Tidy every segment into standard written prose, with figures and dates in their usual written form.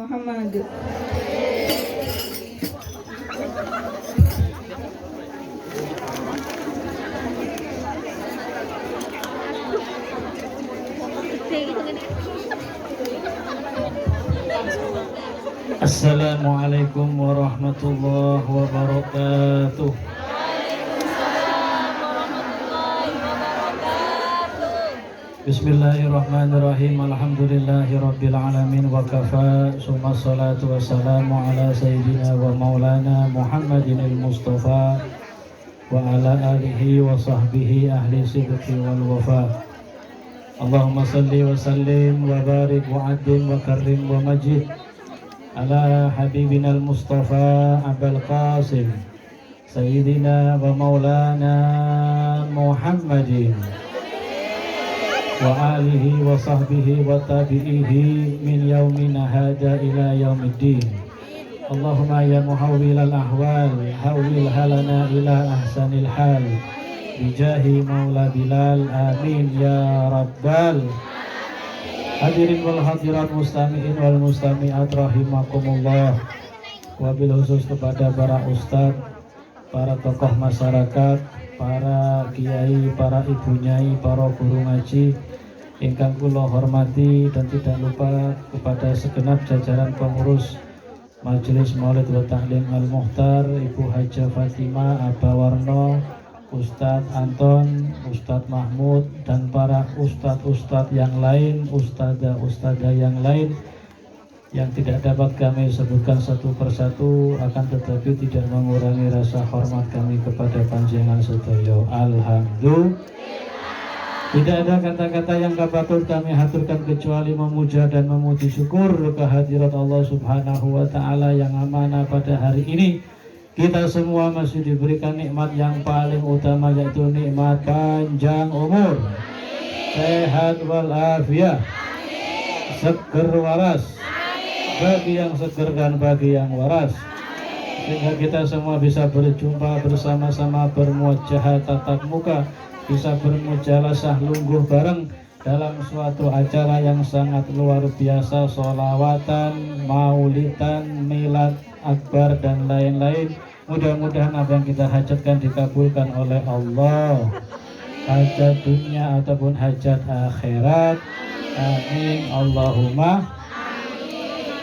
Muhammad. Assalamualaikum warahmatullahi wabarakatuh. Bismillahirrahmanirrahim. Alhamdulillahirabbil alamin wa kafa. Summa salatu wassalamu ala sayyidina wa maulana Muhammadin al-Mustafa wa ala alihi wa sahbihi ahli sidqi wal wafa. Allahumma salli wa sallim wa barik wa addim wa karrim wa majid ala habibina al-Mustafa Abul Qasim sayyidina wa maulana Muhammadin wa alihi wa sahbihi wa tabi'ihi min yaumina hada ila yaumiddin. Allahumma ya muhawwilal ahwal hawwil halana ila ahsanil hal bijahi maula Bilal, amin ya rabbal. Hadirin wal hadirat, mustami'in wal mustami'at rahimakumullah. Wabil khusus kepada para ustadz, para tokoh masyarakat, para kiai, para ibu nyai, para guru ngaji ingkang kula hormati, dan tidak lupa kepada segenap jajaran pengurus Majelis Maulid wa Ta'lim Al-Mukhtar, Ibu Haja Fatimah, Aba Warno, Ustadz Anton, Ustadz Mahmud, dan para ustadz-ustadz yang lain, ustadzah-ustadzah yang lain yang tidak dapat kami sebutkan satu persatu, akan tetapi tidak mengurangi rasa hormat kami kepada panjenengan sedaya. Alhamdulillah. Tidak ada kata-kata yang patut kami haturkan kecuali memuja dan memuji syukur kehadirat Allah Subhanahu wa Ta'ala yang amanah pada hari ini. Kita semua masih diberikan nikmat yang paling utama, yaitu nikmat panjang umur, sehat walafiat, seger waras bagi yang seger dan bagi yang waras, sehingga kita semua bisa berjumpa bersama-sama, bermuajah tatap muka, bisa bermujalasah lungguh bareng dalam suatu acara yang sangat luar biasa, sholawatan, maulidan, milad akbar dan lain-lain. Mudah-mudahan apa yang kita hajatkan dikabulkan oleh Allah, hajat dunia ataupun hajat akhirat, amin Allahumma.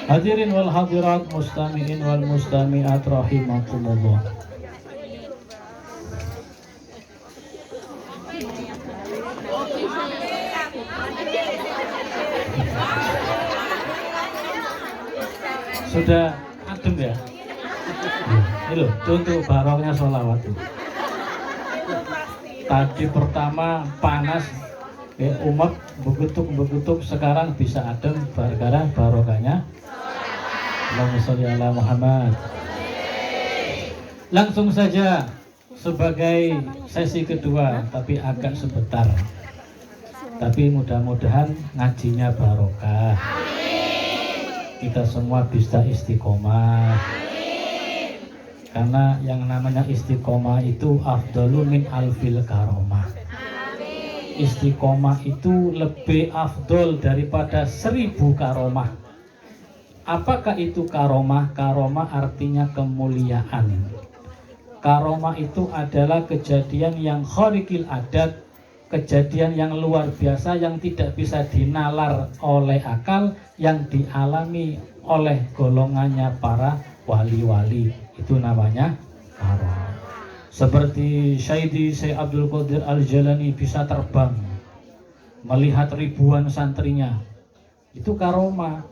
Hadirin wal hadirat, mustami'in wal mustami'at rahimakumullah. Sudah adem ya? Ini loh, contoh baroknya sholawat. Tadi pertama panas, umat begutuk, sekarang bisa adem gara-gara barokahnya. Allahumma sholli ala Muhammad. Langsung saja sebagai sesi kedua, tapi agak sebentar. Tapi mudah-mudahan ngajinya barokah. Kita semua bisa istiqomah. Karena yang namanya istiqomah itu afdalu min alfil karomah. Istiqomah itu lebih afdol daripada 1000 karomah. Apakah itu karomah? Karomah artinya kemuliaan. Karomah itu adalah kejadian yang khariqil adat, kejadian yang luar biasa yang tidak bisa dinalar oleh akal, yang dialami oleh golongannya para wali-wali. Itu namanya karomah. Seperti Syekh Abdul Qadir Al-Jalani bisa terbang melihat ribuan santrinya. Itu karomah.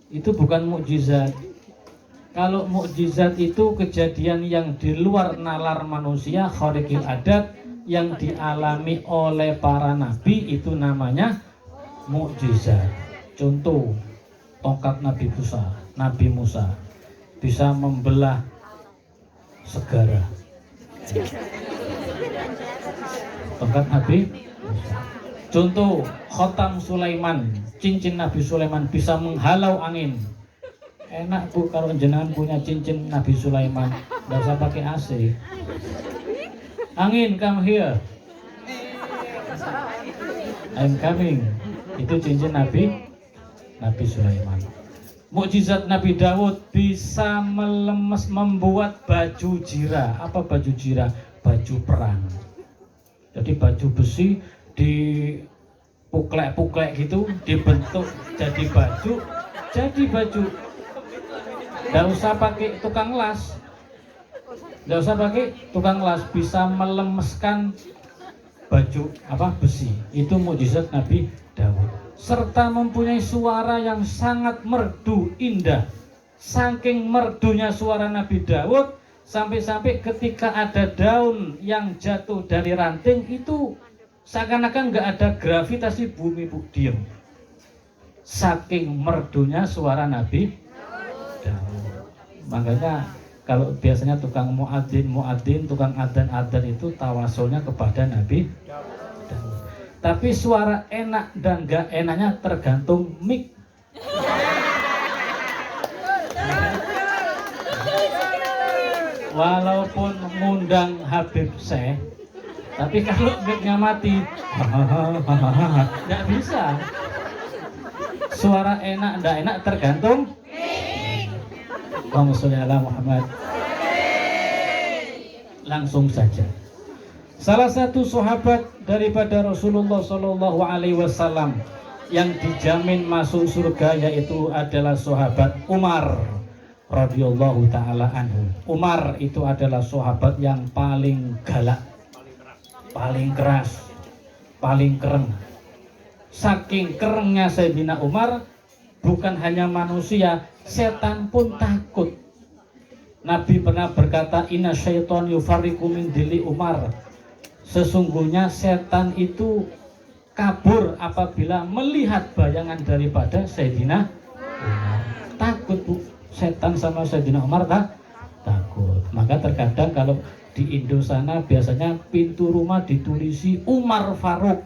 Itu bukan mukjizat. Kalau mukjizat itu kejadian yang di luar nalar manusia, khariqil adat, yang dialami oleh para nabi, itu namanya mukjizat. Contoh, tongkat Nabi Musa bisa membelah segara. Tongkat Nabi Musa. Contoh, khotam Sulaiman, cincin Nabi Sulaiman bisa menghalau angin. Enak Bu kalau jenengan punya cincin Nabi Sulaiman, nggak usah pakai AC. Angin, come here. I'm coming. Itu cincin Nabi Sulaiman. Mukjizat Nabi Daud bisa membuat baju jira. Apa baju jira? Baju perang. Jadi baju besi dipuklek-puklek gitu, dibentuk jadi baju. Nggak usah pakai tukang las. Bisa melemeskan baju besi. Itu mukjizat Nabi Daud. Serta mempunyai suara yang sangat merdu indah. Saking merdunya suara Nabi Daud, sampai-sampai ketika ada daun yang jatuh dari ranting itu seakan-akan nggak ada gravitasi bumi, diam. Saking merdunya suara Nabi Daud. Makanya kalau biasanya tukang muadzin, tukang adzan itu tawasulnya kepada Nabi Daud. Tapi suara enak dan gak enaknya tergantung mic. Walaupun ngundang Habib Syekh, tapi kalau mic-nya mati, nggak bisa. Suara enak nggak enak tergantung. Allahumma sholli ala Muhammad. Langsung saja. Salah satu sahabat daripada Rasulullah Shallallahu Alaihi Wasallam yang dijamin masuk surga yaitu adalah sahabat Umar radhiyallahu taala anhu. Umar itu adalah sahabat yang paling galak, paling keras, paling kereng. Saking kerengnya Sayyidina Umar, bukan hanya manusia, setan pun takut. Nabi pernah berkata, inna syaiton yufarriqu min dili Umar. Sesungguhnya setan itu kabur apabila melihat bayangan daripada Sayyidina Umar. Takut bu, setan sama Sayyidina Umar takut. Maka terkadang kalau di Indo sana biasanya pintu rumah ditulisi Umar Faruk.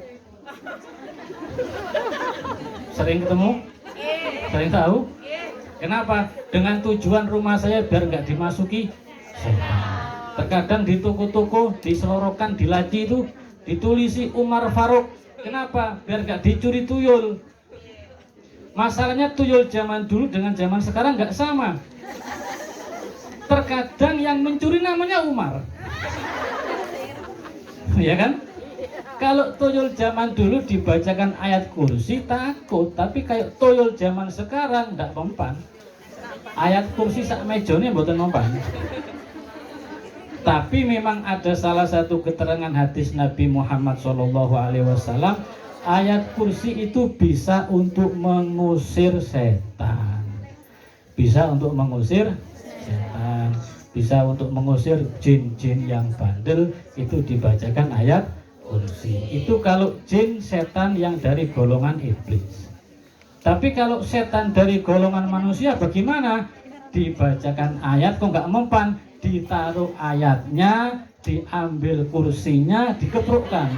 Sering ketemu? Sering tahu? Kenapa? Dengan tujuan rumah saya biar nggak dimasuki setan. Terkadang di toko-toko, di selorokan, di laci itu ditulisi Umar Faruk. Kenapa? Biar nggak dicuri tuyul. Masalahnya tuyul zaman dulu dengan zaman sekarang nggak sama. Terkadang yang mencuri namanya Umar. Ya kan? Kalau tuyul zaman dulu dibacakan ayat kursi takut, tapi kayak tuyul zaman sekarang nggak mempan. Ayat kursi sak mejone mboten mempan. Tapi memang ada salah satu keterangan hadis Nabi Muhammad SAW, ayat kursi itu bisa untuk mengusir setan, bisa untuk mengusir setan, bisa untuk mengusir jin-jin yang bandel, itu dibacakan ayat kursi. Itu kalau jin setan yang dari golongan iblis. Tapi kalau setan dari golongan manusia bagaimana? Dibacakan ayat kok nggak mempan, ditaruh ayatnya, diambil kursinya, dikeprukkan.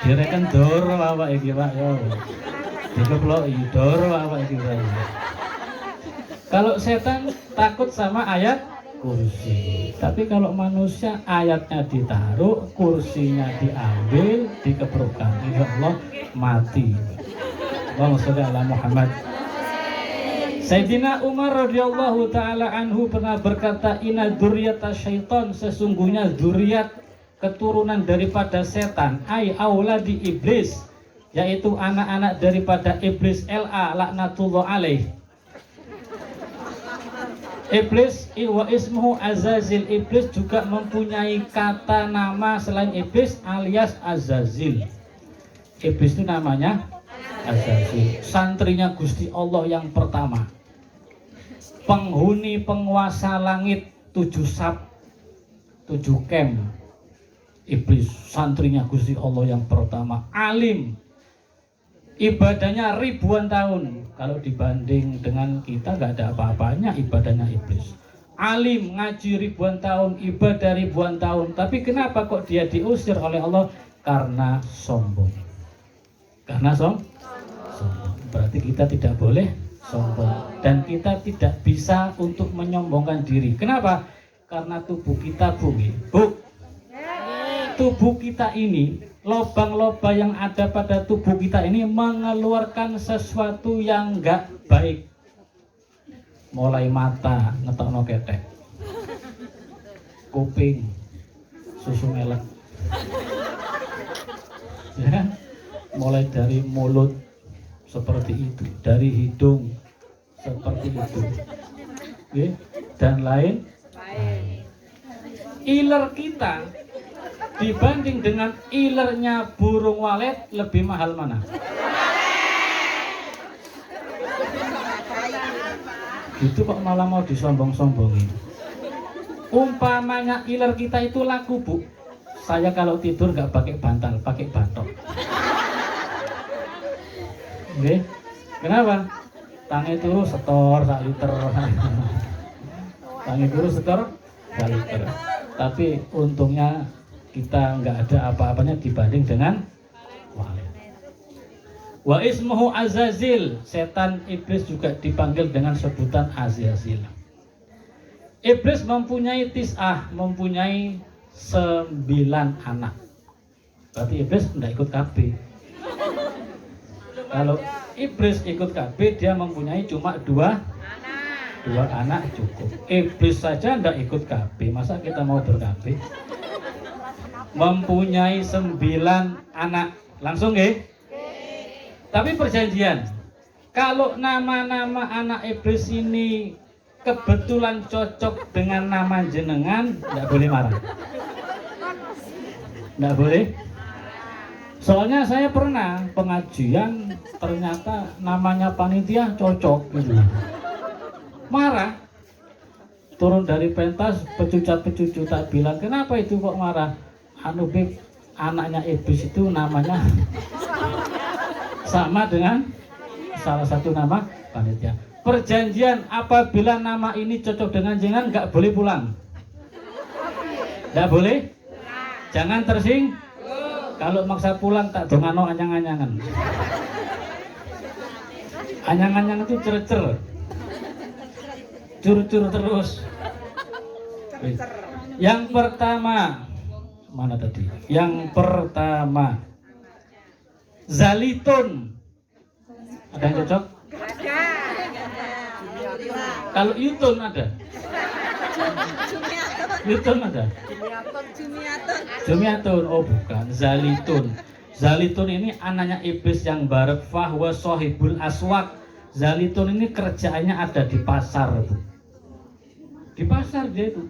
Direken doro awak iki Pak yo. Dikeploki doro awak iki Pak. Kalau setan takut sama ayat kursi. Tapi kalau manusia ayatnya ditaruh, kursinya diambil, dikeprukkan. Insyaallah mati. Allahumma sholli ala Muhammad. Sayyidina Umar radhiyallahu taala anhu pernah berkata, inna dzurriyyata syaiton, sesungguhnya dzurriat keturunan daripada setan, ai auladi iblis, yaitu anak-anak daripada iblis laknatullah alaih. Iblis wa ismuhu Azazil, iblis juga mempunyai kata nama selain iblis alias Azazil. Iblis itu namanya Azazil, santrinya Gusti Allah yang pertama, penghuni penguasa langit 7 sab 7 kem. Iblis santrinya Gusti Allah yang pertama, alim, ibadahnya ribuan tahun. Kalau dibanding dengan kita nggak ada apa-apanya ibadahnya iblis. Alim, ngaji ribuan tahun, ibadah ribuan tahun. Tapi kenapa kok dia diusir oleh Allah? Karena sombong. Karena sombong. Berarti kita tidak boleh sombong, dan kita tidak bisa untuk menyombongkan diri. Kenapa? Karena tubuh kita bumi. tubuh kita ini, lubang-lubang yang ada pada tubuh kita ini mengeluarkan sesuatu yang enggak baik. Mulai mata ngetokno ketek, kuping susu melek, ya, mulai dari mulut seperti itu, dari hidung seperti itu, oke, dan lain. Iler kita dibanding dengan ilernya burung walet lebih mahal mana? Gitu kok malah mau disombong-sombongin. Umpamanya iler kita itu laku, Bu. Saya kalau tidur nggak pakai bantal, pakai batok. Oke, kenapa? Tangi turu setor sak liter. Tangi turu setor sak liter. Tapi untungnya kita nggak ada apa-apanya dibanding dengan walet. Wa ismuhu Azazil, setan iblis juga dipanggil dengan sebutan Azazil. Iblis mempunyai mempunyai 9 anak. Berarti iblis tidak ikut KB. Kalau iblis ikut KB, dia mempunyai cuma 2 anak cukup. Iblis saja tidak ikut KB, masa kita mau ber-KB? Mempunyai 9 anak. Langsung nggih? Tapi perjanjian, kalau nama-nama anak iblis ini kebetulan cocok dengan nama jenengan, tidak boleh marah. Tidak boleh. Soalnya saya pernah pengajian, ternyata namanya panitia cocok gitu. Marah. Turun dari pentas, pecucat-pecucat bilang, kenapa itu kok marah? Anu Bib, anaknya iblis itu namanya sama dengan salah satu nama panitia. Perjanjian, apabila nama ini cocok dengan jenengan, nggak boleh pulang. Nggak boleh. Jangan tersing. Kalau maksa pulang tak dongano anyang-anyangan. Anyang-anyang itu cer-cer. Cur-cur terus. Yang pertama, mana tadi? Yang pertama, Zalitun. Ada yang cocok? Kalau Yutun ada? Yutun ada? Jumiatun. Oh bukan, Zalitun. Zalitun ini anaknya iblis yang barak, fahwa sohibul aswak. Zalitun ini kerjaannya ada di pasar, Bu. Di pasar dia itu.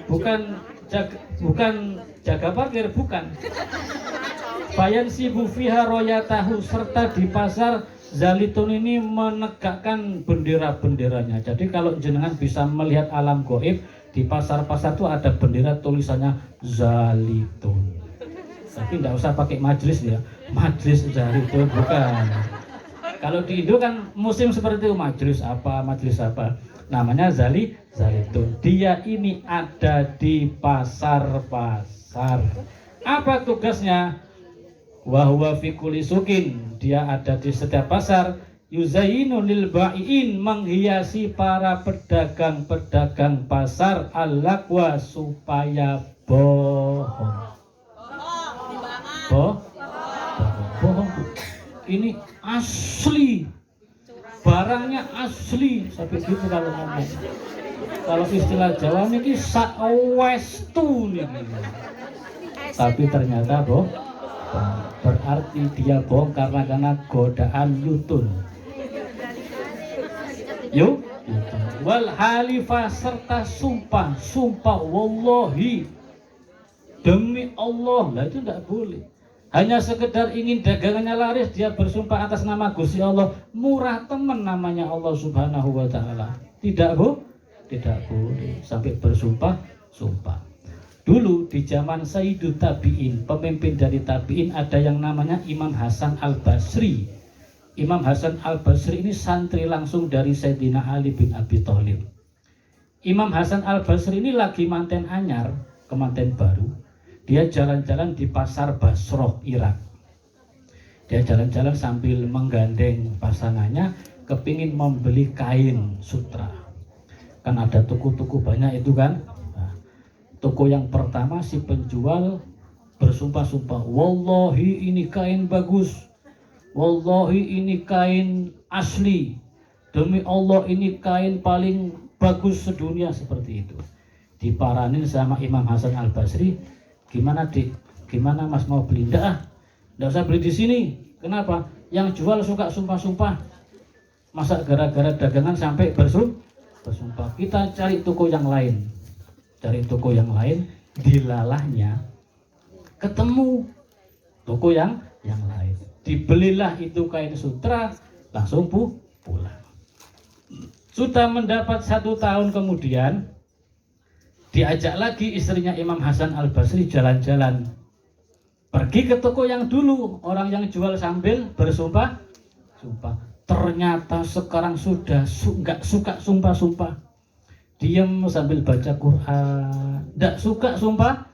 Bukan jaga parkir, bukan. Bayan sibu fiha royatahu, serta di pasar Zalitun ini menegakkan bendera-benderanya. Jadi kalau jenengan bisa melihat alam gaib, di pasar-pasar itu ada bendera tulisannya Zalitun. Tapi tidak usah pakai majlis ya, majlis Zalitun bukan. Kalau di Indo kan musim seperti itu, majlis apa, namanya Zalitun. Dia ini ada di pasar-pasar. Apa tugasnya? Wahwa fi kulli sukin, dia ada di setiap pasar. Yuzayyinu lil ba'iin, menghiasi para pedagang-pedagang pasar, al-laqwa, supaya bohong. Bohong. Ini asli, barangnya asli. Sampai gitu kalau ngomong. Kalau istilah Jawa ini sawestu nih. Tapi ternyata berarti dia bohong karena godaan Yutun. Wal halifah, serta sumpah wallahi, demi Allah. Lah itu tidak boleh. Hanya sekedar ingin dagangannya laris, dia bersumpah atas nama Gusti Allah. Murah teman namanya Allah Subhanahu wa taala. Tidak boleh sampai bersumpah. Dulu di zaman Sayyidut Tabi'in, pemimpin dari Tabi'in, ada yang namanya Imam Hasan Al-Basri. Imam Hasan Al-Basri ini santri langsung dari Sayyidina Ali bin Abi Thalib. Imam Hasan Al-Basri ini lagi manten anyar, kemanten baru. Dia jalan-jalan di pasar Basroh, Irak. Dia jalan-jalan sambil menggandeng pasangannya, kepingin membeli kain sutra. Kan ada tuku-tuku banyak itu kan. Toko yang pertama si penjual bersumpah-sumpah, wallahi ini kain bagus, wallahi ini kain asli, demi Allah ini kain paling bagus sedunia, seperti itu. Diparanin sama Imam Hasan Al Basri, gimana dik, gimana mas mau beli? Nggak usah beli di sini. Kenapa? Yang jual suka sumpah-sumpah. Masa gara-gara dagangan sampai bersumpah? Kita cari toko yang lain. Cari toko yang lain, dilalahnya ketemu toko yang lain. Dibelilah itu kain sutra, langsung pulang. Sudah mendapat 1 tahun kemudian, diajak lagi istrinya Imam Hasan Al Basri jalan-jalan. Pergi ke toko yang dulu, orang yang jual sambil bersumpah. Ternyata sekarang sudah nggak suka sumpah-sumpah. Diam sambil baca Quran, nggak suka sumpah.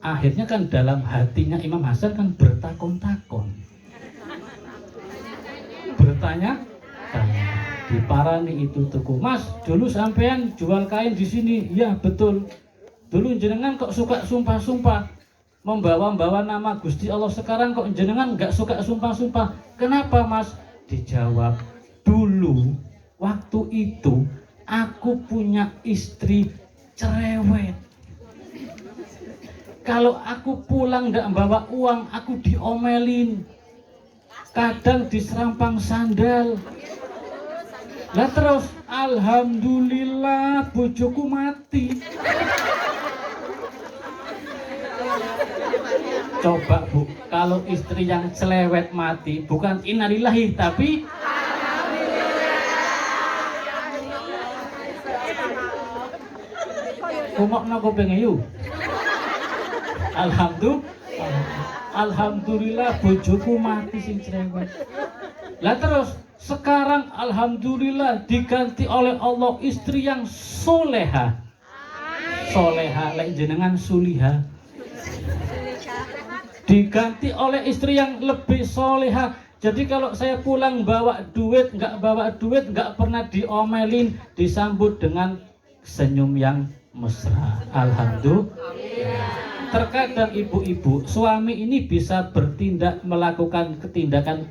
Akhirnya kan dalam hatinya Imam Hasan kan bertakon-takon, bertanya, diparani itu toko, mas dulu sampean jual kain di sini? Ya betul. Dulu jenengan kok suka sumpah-sumpah, membawa-bawa nama Gusti Allah, sekarang kok jenengan nggak suka sumpah-sumpah. Kenapa mas? Dijawab, dulu waktu itu aku punya istri cerewet. Kalau aku pulang nggak bawa uang, aku diomelin, kadang diserampang sandal. Lah terus alhamdulillah bojoku mati. Coba bu, kalau istri yang selewet mati, bukan innalillahi tapi kumokno kuping yu. Alhamdulillah bojoku mati sing cerewet. Lah terus sekarang alhamdulillah diganti oleh Allah istri yang soleha. Soleha lek jenengan suliha. Diganti oleh istri yang lebih soleha. Jadi kalau saya pulang bawa duit, nggak pernah diomelin, disambut dengan senyum yang mesra. Alhamdulillah. Terkadang ibu-ibu, suami ini bisa bertindak, melakukan ketindakan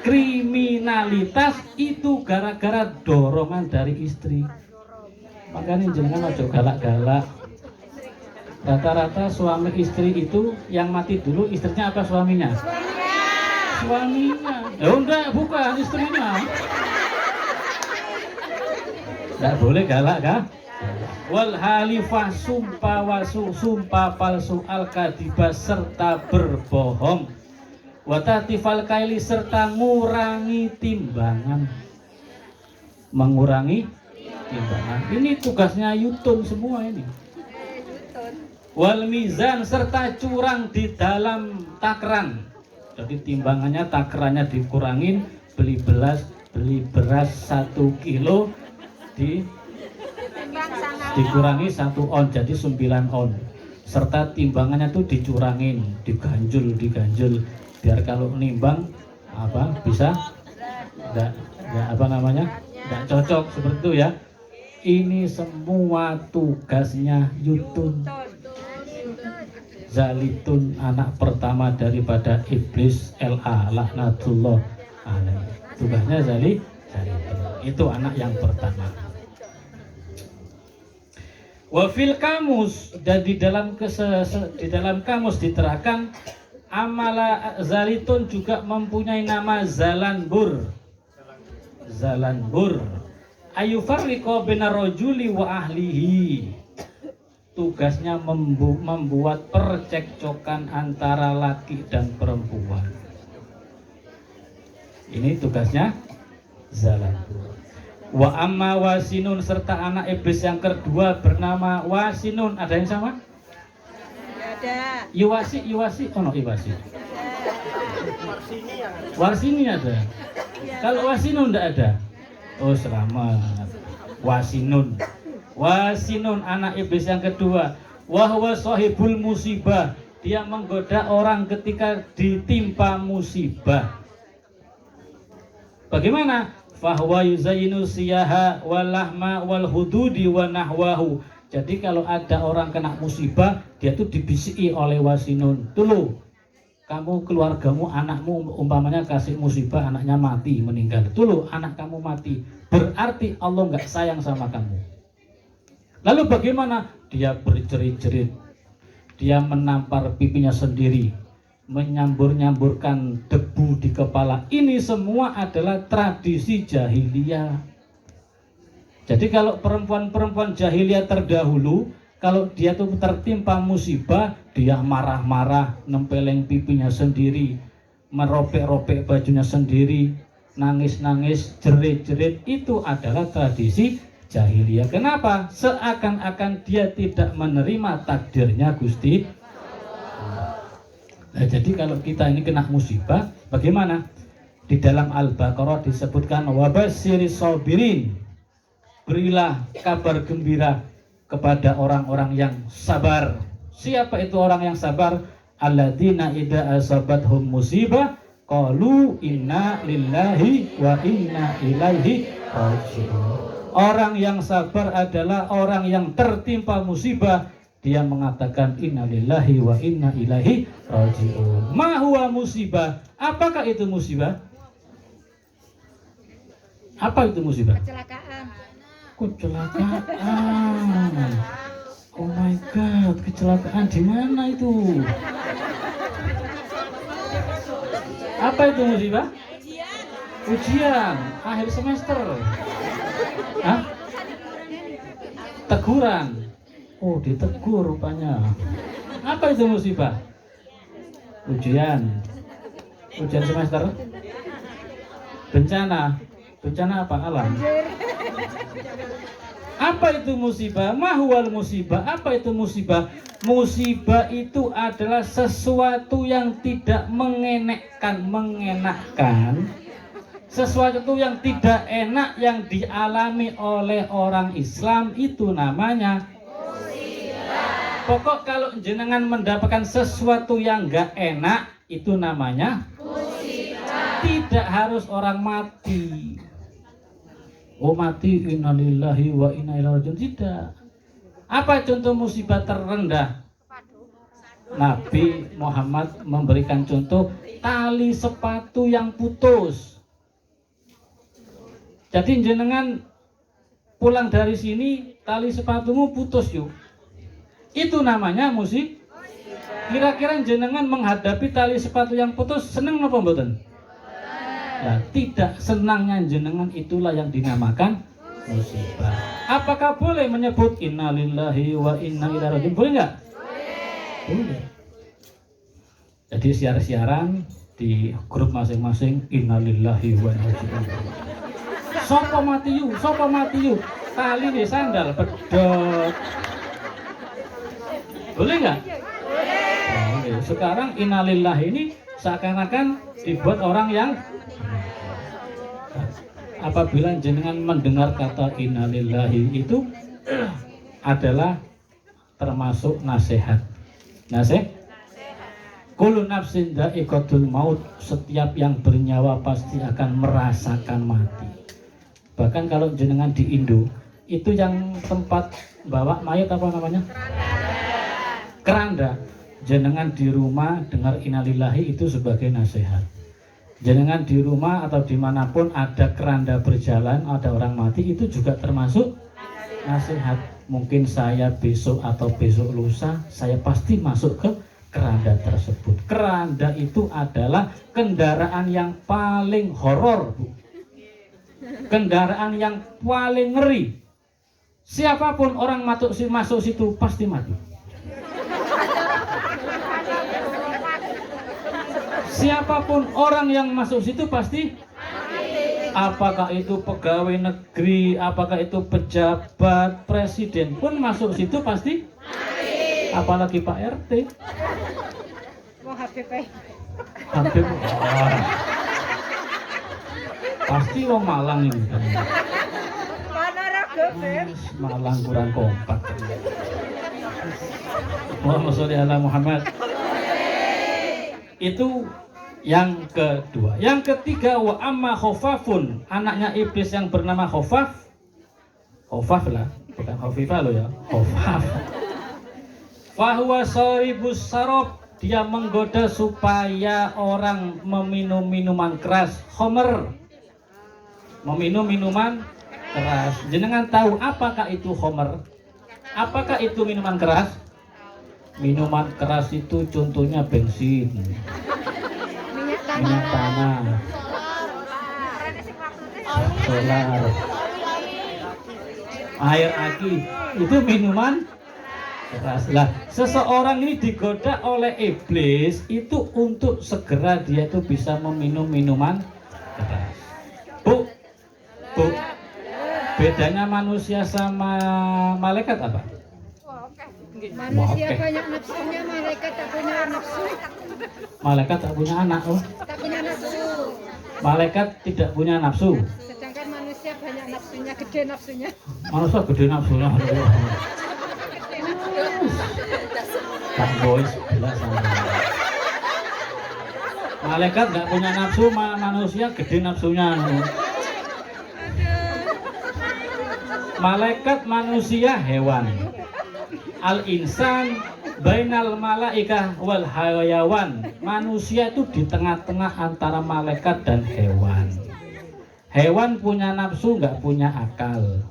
kriminalitas itu gara-gara dorongan dari istri. Makanya jangan ojo galak-galak. Rata-rata suami istri itu yang mati dulu istrinya apa suaminya? Suaminya. Ya enggak, bukan istrinya. Tidak boleh galak kan? Wal halifah sumpah wasu, sumpah palsu, al kadibah serta berbohong, watatifal kaili serta ngurangi timbangan. Mengurangi timbangan. Ini tugasnya Yutun semua ini. Wal mizan serta curang di dalam takran. Jadi timbangannya, takrannya dikurangin. Beli beras 1 kilo dikurangi 1 on jadi 9 on, serta timbangannya tuh dicurangin, diganjul biar kalau nimbang bisa enggak cocok seperti itu ya. Ini semua tugasnya Yutun. Zalitun, anak pertama daripada iblis, LA laknatullah alaih. Tugasnya Zalitun, itu anak yang pertama. Wafil kamus, dan di dalam kamus diterangkan amala Zalitun juga mempunyai nama Zalanbur. Ayufarriqo benar rojuli wa ahlihi. Tugasnya membuat percekcokan antara laki dan perempuan. Ini tugasnya Zalanbur. Wa amma Wasinun, serta anak iblis yang kedua bernama Wasinun. Ada yang sama? Ada. Iwasi, oh no, Iwasi. Warsini ada. Kalau Wasinun tidak ada. Oh selamat. Wasinun anak iblis yang kedua. Wahwa sahibul musibah, dia menggoda orang ketika ditimpa musibah. Bagaimana? fahuwa yuzayyinu siyaha wal lahma wal hududi wa nahwahu. Jadi kalau ada orang kena musibah, dia tuh dibisiki oleh wasinun. Tulu, kamu keluargamu, anakmu umpamanya kasih musibah, anaknya mati, meninggal. Tulu, anak kamu mati. Berarti Allah nggak sayang sama kamu. Lalu bagaimana? Dia berjerit-jerit. Dia menampar pipinya sendiri, menyambur-nyamburkan debu di kepala. Ini semua adalah tradisi jahiliyah. Jadi kalau perempuan-perempuan jahiliyah terdahulu, kalau dia tuh tertimpa musibah, dia marah-marah, nempeleng pipinya sendiri, meropek-ropek bajunya sendiri, nangis-nangis, jerit-jerit. Itu adalah tradisi jahiliyah. Kenapa? Seakan-akan dia tidak menerima takdirnya Gusti. Nah, jadi kalau kita ini kena musibah, bagaimana? Di dalam Al-Baqarah disebutkan wabasyiris sabirin. Berilah kabar gembira kepada orang-orang yang sabar. Siapa itu orang yang sabar? Alladzina idza asabathum musibah qalu inna lillahi wa inna ilaihi raji'un. Orang yang sabar adalah orang yang tertimpa musibah, dia mengatakan inna lillahi wa inna ilaihi raji'un. Ma huwa musibah? Apakah itu musibah? Apa itu musibah? Kecelakaan. Kecelakaan. Oh my god, kecelakaan di mana itu? Apa itu musibah? Ujian akhir semester. Hah? Teguran. Oh, ditegur rupanya. Apa itu musibah? Ujian. Ujian semester. Bencana. Bencana apa? Alam. Apa itu musibah? Mahwal musibah. Apa itu musibah? Musibah itu adalah sesuatu yang tidak mengenakkan. Sesuatu yang tidak enak yang dialami oleh orang Islam, itu namanya musibah. Pokok kalau jenengan mendapatkan sesuatu yang enggak enak, itu namanya musibah. Tidak harus orang mati. Oh mati, innalillahi wa inna ilaihi raji'un. Tidak. Apa contoh musibah terendah? Nabi Muhammad memberikan contoh tali sepatu yang putus. Jadi jenengan pulang dari sini, tali sepatumu putus yuk. Itu namanya musibah. Kira-kira jenengan menghadapi tali sepatu yang putus, seneng apa mboten? Nah, tidak senangnya jenengan itulah yang dinamakan musibah. Apakah boleh menyebut innalillahi wa inna ilaihi raji'un? Boleh nggak? Boleh. Jadi siar-siaran di grup masing-masing innalillahi wa inna ilaihi raji'un. Sopo mati yuk, sopo mati yuk. Tali di sandal pedot. Boleh nggak? Boleh. Sekarang innalillahi ini seakan-akan dibuat orang yang, apabila jenengan mendengar kata innalillahi itu adalah termasuk nasihat. Nasihat. Kullu nafsin dha'iqatul maut, setiap yang bernyawa pasti akan merasakan mati. Bahkan kalau jenengan di Indo, itu yang tempat bawa mayat apa namanya? Keranda. Jenengan di rumah dengar innalillahi itu sebagai nasihat. Jenengan di rumah atau dimanapun ada keranda berjalan, ada orang mati, itu juga termasuk nasihat. Mungkin saya besok atau besok lusa, saya pasti masuk ke keranda tersebut. Keranda itu adalah kendaraan yang paling horor, Bu. Kendaraan yang paling ngeri. Siapapun orang masuk situ pasti mati. Siapapun orang yang masuk situ pasti, apakah itu pegawai negeri, apakah itu pejabat, presiden pun masuk situ pasti, apalagi Pak RT. Habib, pasti wong Malang ini. Malang kurang kompak. Muhammad sholli ala Muhammad. Itu Yang kedua, yang ketiga wa amma khofafun, anaknya iblis yang bernama Khofaf. Khofaf lah, bukan Khofifah lo ya, Khofaf. Fahuwa saribus sarob, dia menggoda supaya orang meminum minuman keras, khomer, meminum minuman keras. Jenengan tahu apakah itu khomer? Apakah itu minuman keras? Minuman keras itu contohnya bensin, minyak tanah, solar, air aki, itu minuman keras. Lah, seseorang ini digoda oleh iblis itu untuk segera dia itu bisa meminum minuman keras. Bu, bedanya manusia sama malaikat apa? Manusia banyak nafsunya, malaikat tak punya nafsu. Malaikat tak punya anak, oh. Tak punya nafsu. Malaikat tidak punya nafsu. Sedangkan manusia banyak nafsunya, gede nafsunya. Manusia gede nafsunya. Kan boys sebelah sama. Malaikat nggak punya nafsu, manusia gede nafsunya. Malaikat, manusia, hewan. Al-insan bainal malaikah wal hayawan. Manusia itu di tengah-tengah antara malaikat dan hewan. Hewan punya nafsu, nggak punya akal.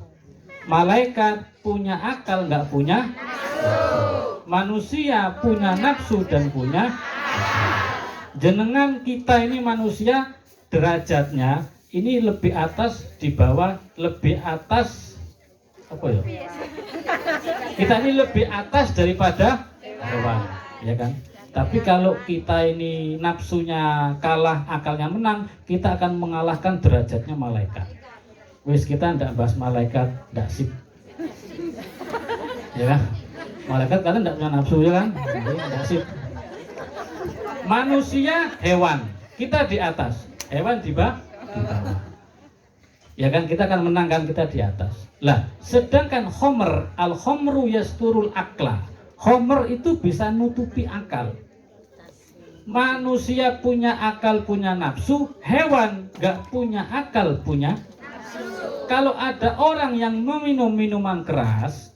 Malaikat punya akal, nggak punya nafsu. Manusia punya nafsu dan punya akal. Jenengan kita ini manusia derajatnya ini lebih atas, di bawah, lebih atas apa ya? Kita ini lebih atas daripada hewan, ya kan? Tapi kalau kita ini nafsunya kalah, akalnya menang, kita akan mengalahkan derajatnya malaikat. Wis, kita tidak bahas malaikat, tidak sip, ya kan? Malaikat kalian tidak punya nafsu, ya kan? Tidak sip. Manusia, hewan, kita di atas, hewan di bawah. Ya kan, kita akan menangkan, kita di atas. Lah, sedangkan khomer, al-khomru yasturul akla. Khomer itu bisa nutupi akal. Manusia punya akal, punya nafsu. Hewan gak punya akal, punya nafsu. Kalau ada orang yang meminum minuman keras,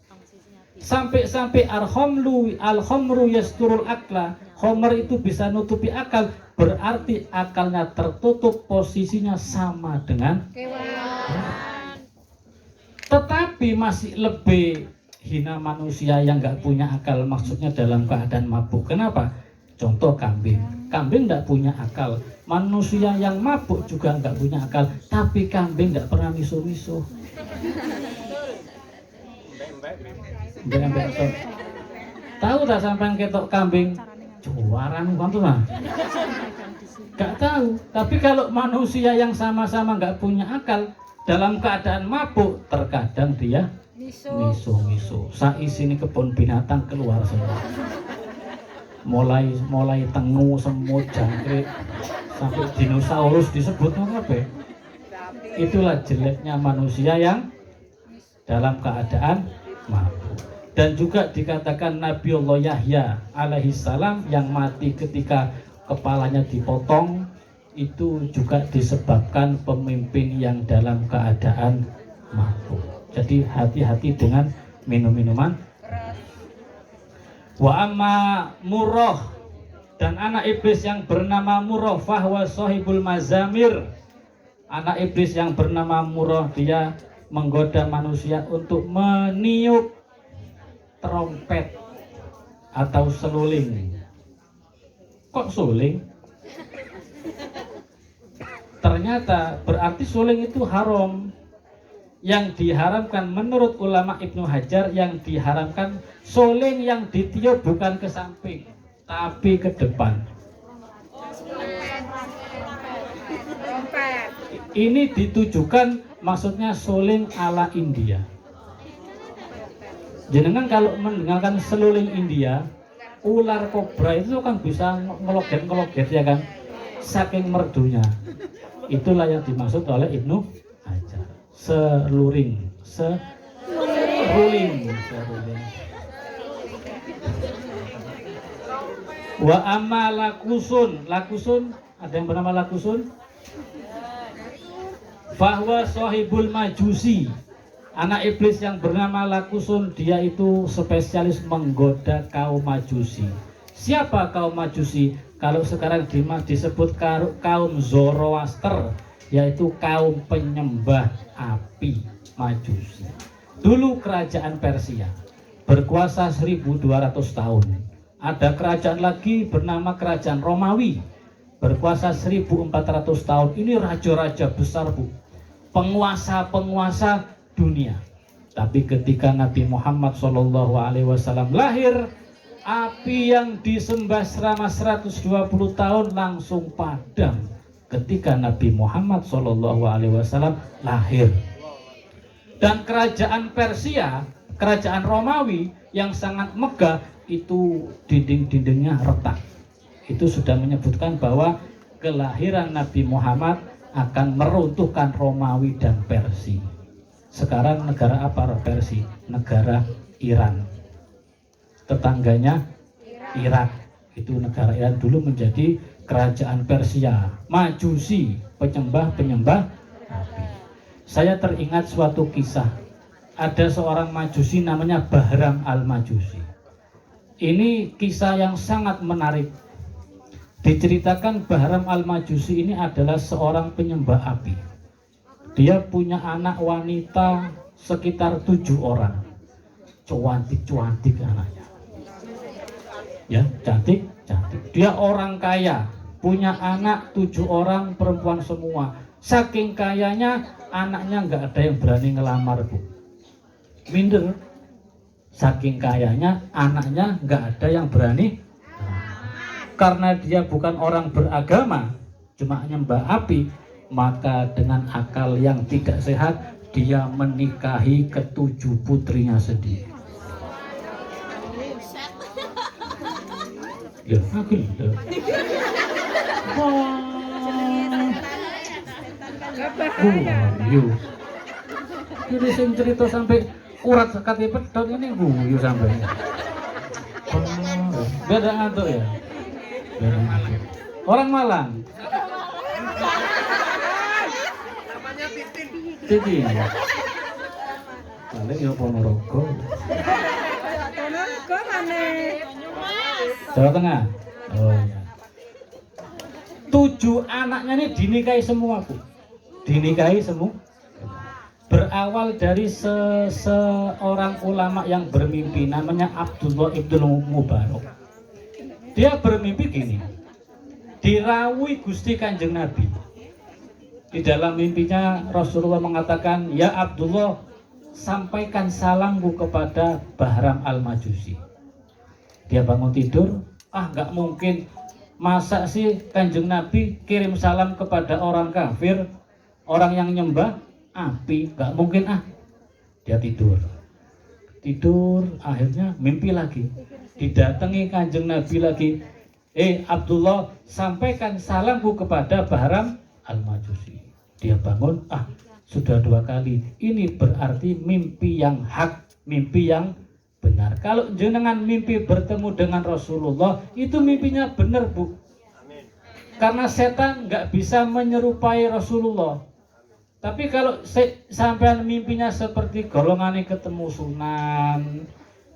sampai-sampai al-khomru yasturul akla, khomer itu bisa nutupi akal, berarti akalnya tertutup, posisinya sama dengan hewan. Tetapi masih lebih hina manusia yang nggak punya akal, maksudnya dalam keadaan mabuk. Kenapa? Contoh kambing. Kambing nggak punya akal. Manusia yang mabuk juga nggak punya akal. Tapi kambing nggak pernah misuh-misuh. Tahu tak sampai ketok kambing? Juaran kan tuh mah. Gak tahu. Tapi kalau manusia yang sama-sama nggak punya akal, dalam keadaan mabuk, terkadang dia miso-miso. Sais ini kebun binatang keluar semua. Mulai tengu, semut, jangkrik, sampai dinosaurus disebut apa? Itulah jeleknya manusia yang dalam keadaan mabuk. Dan juga dikatakan Nabiullah Yahya alaihissalam yang mati ketika kepalanya dipotong, itu juga disebabkan pemimpin yang dalam keadaan mabuk. Jadi hati-hati dengan minum-minuman. Wa amma Murrah, dan anak iblis yang bernama Murrah, fahwa sahibul mazamir. Anak iblis yang bernama Murrah, dia menggoda manusia untuk meniup trompet atau seluling. Kok suling? Ternyata berarti suling itu haram. Yang diharamkan menurut ulama Ibnu Hajar, yang diharamkan suling yang ditiup bukan ke samping tapi ke depan. Ini ditujukan maksudnya suling ala India. Jenengan kalau mendengarkan seluling India, ular kobra itu kan bisa ngeloget-ngeloget, ya kan? Saking merdunya. Itulah yang dimaksud oleh Ibnu Hajar. Seluring. Wa amma lakusun Ada yang bernama Lakusun? Bahwa Sohibul Majusi, anak iblis yang bernama Lakusun, dia itu spesialis menggoda kaum Majusi. Siapa kaum Majusi? Kalau sekarang disebut kaum Zoroaster, yaitu kaum penyembah api Majusi. Dulu kerajaan Persia berkuasa 1200 tahun. Ada kerajaan lagi bernama kerajaan Romawi, berkuasa 1400 tahun. Ini raja-raja besar, Bu, penguasa-penguasa dunia. Tapi ketika Nabi Muhammad SAW lahir, api yang disembah selama 120 tahun langsung padam ketika Nabi Muhammad SAW lahir. Dan kerajaan Persia, kerajaan Romawi yang sangat megah, itu dinding-dindingnya retak. Itu sudah menyebutkan bahwa kelahiran Nabi Muhammad akan meruntuhkan Romawi dan Persia. Sekarang negara apa Persia? Negara Iran. Tetangganya Irak. Itu negara Iran dulu menjadi kerajaan Persia, Majusi, penyembah-penyembah api. Saya teringat suatu kisah. Ada seorang Majusi namanya Bahram al-Majusi. Ini kisah yang sangat menarik. Diceritakan Bahram al-Majusi ini adalah seorang penyembah api. Dia punya anak wanita sekitar 7 orang. Cantik-cantik anaknya. Ya, cantik. Dia orang kaya, punya anak 7 orang perempuan semua. Saking kayanya anaknya nggak ada yang berani ngelamar, Bu. Minder. Saking kayanya anaknya nggak ada yang berani. Karena dia bukan orang beragama, cuma nyembah api, maka dengan akal yang tidak sehat dia menikahi ke-7 putrinya sendiri. Ya, gila. Guyu. Ini sing cerita sampai urat sekati pedot ini guyu sampai. Beda ngantuk ya. Orang Malang. Namanya Titin. Titin. Paling ya Ponorogo. Ponorogo mana? Jawa Tengah. Oh ya. 7 anaknya ini dinikahi semua, Bu. Dinikahi semua. Berawal dari seorang ulama yang bermimpi namanya Abdullah ibn Mubarak. Dia bermimpi gini, dirawuhi Gusti Kanjeng Nabi. Di dalam mimpinya Rasulullah mengatakan, ya Abdullah, sampaikan salamku kepada Bahram al-Majusi. Dia bangun tidur, nggak mungkin, masa sih Kanjeng Nabi kirim salam kepada orang kafir, orang yang nyembah api, nggak mungkin. Dia tidur, akhirnya mimpi lagi. Didatangi Kanjeng Nabi lagi, Abdullah, sampaikan salamku kepada Bahram al-Majusi. Dia bangun, sudah 2 kali. Ini berarti mimpi yang hak, mimpi yang benar. Kalau jenengan mimpi bertemu dengan Rasulullah, itu mimpinya benar, Bu. Karena setan nggak bisa menyerupai Rasulullah. Tapi kalau sampean mimpinya seperti golongan ketemu sunan,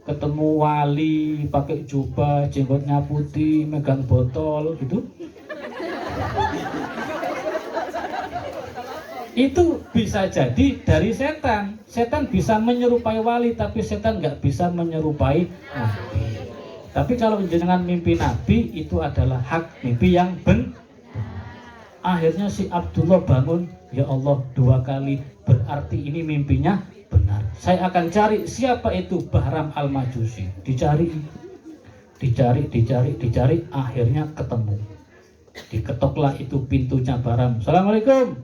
ketemu wali, pakai jubah, jenggotnya putih, megang botol gitu, itu bisa jadi dari setan. Setan bisa menyerupai wali, tapi setan nggak bisa menyerupai nabi. Tapi kalau jenengan mimpi nabi, itu adalah hak, mimpi yang benar. Akhirnya si Abdullah bangun, ya Allah, 2 kali, berarti ini mimpinya benar. Saya akan cari siapa itu Bahram al-Majusi. Dicari, akhirnya ketemu. Diketoklah itu pintunya Bahram. Assalamualaikum.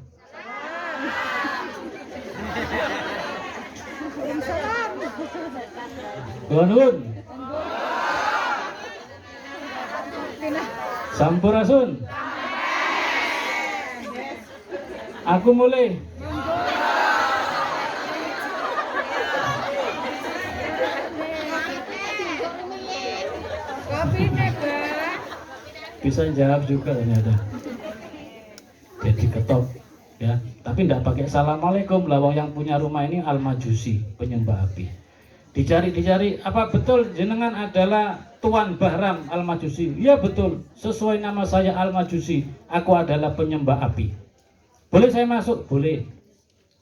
Nuhun. Sampurasun. Aku mulai. Bisa jawab juga ternyata. jadi ketok ya, tapi tidak pakai assalamualaikum. Lawang yang punya rumah ini Al-Majusi, penyembah api. Dicari, apa betul jenengan adalah Tuan Bahram Al-Majusi? Ya betul, sesuai nama saya Al-Majusi, aku adalah penyembah api. Boleh saya masuk? Boleh.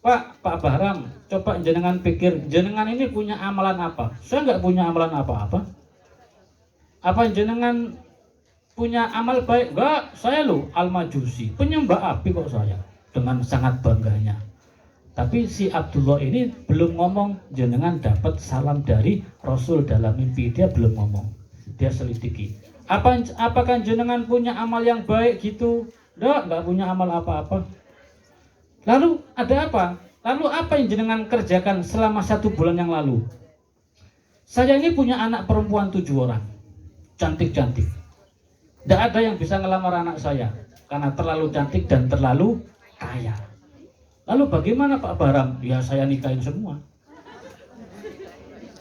Pak Bahram, coba jenengan pikir, jenengan ini punya amalan apa? Saya nggak punya amalan apa-apa. Apa jenengan punya amal baik? Enggak, saya loh Al-Majusi, penyembah api kok saya. Dengan sangat bangganya. Tapi si Abdullah ini belum ngomong jenengan dapat salam dari Rasul dalam mimpi. Dia belum ngomong. Dia selidiki. Apakah jenengan punya amal yang baik gitu? Enggak punya amal apa-apa. Lalu ada apa? Lalu apa yang jenengan kerjakan selama 1 bulan yang lalu? Saya ini punya anak perempuan 7 orang. Cantik-cantik. Tidak ada yang bisa ngelamar anak saya. Karena terlalu cantik dan terlalu kaya. Lalu bagaimana Pak Bahram? Ya saya nikahin semua.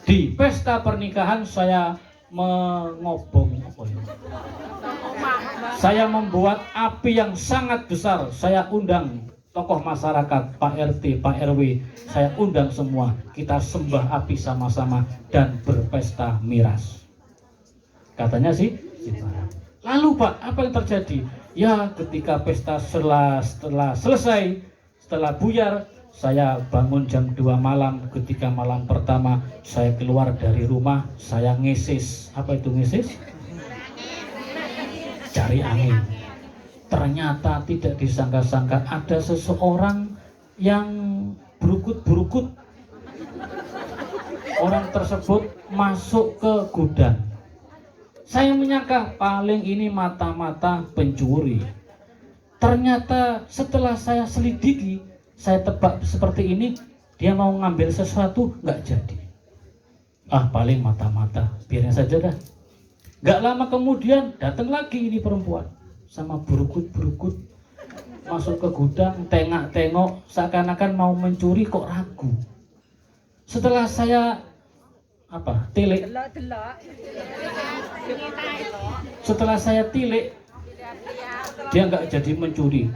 Di pesta pernikahan saya mengobong saya membuat api yang sangat besar. Saya undang tokoh masyarakat, Pak RT, Pak RW, saya undang semua. Kita sembah api sama-sama dan berpesta miras. Katanya sih si Bahram. Lalu Pak, apa yang terjadi? Ya ketika pesta setelah selesai, setelah buyar, saya bangun jam 2 malam. Ketika malam pertama saya keluar dari rumah, saya ngesis. Apa itu ngesis? Cari angin. Ternyata tidak disangka-sangka ada seseorang yang berukut-berukut. Orang tersebut masuk ke gudang. Saya menyangka paling ini mata-mata pencuri. Ternyata setelah saya selidiki, saya tebak seperti ini, dia mau ngambil sesuatu, nggak jadi. Paling mata-mata, biarin saja dah. Nggak lama kemudian datang lagi ini perempuan sama berukut-berukut masuk ke gudang, tengok-tengok seakan-akan mau mencuri kok ragu. Setelah saya tilik, setelah saya tilik, dia nggak jadi mencuri,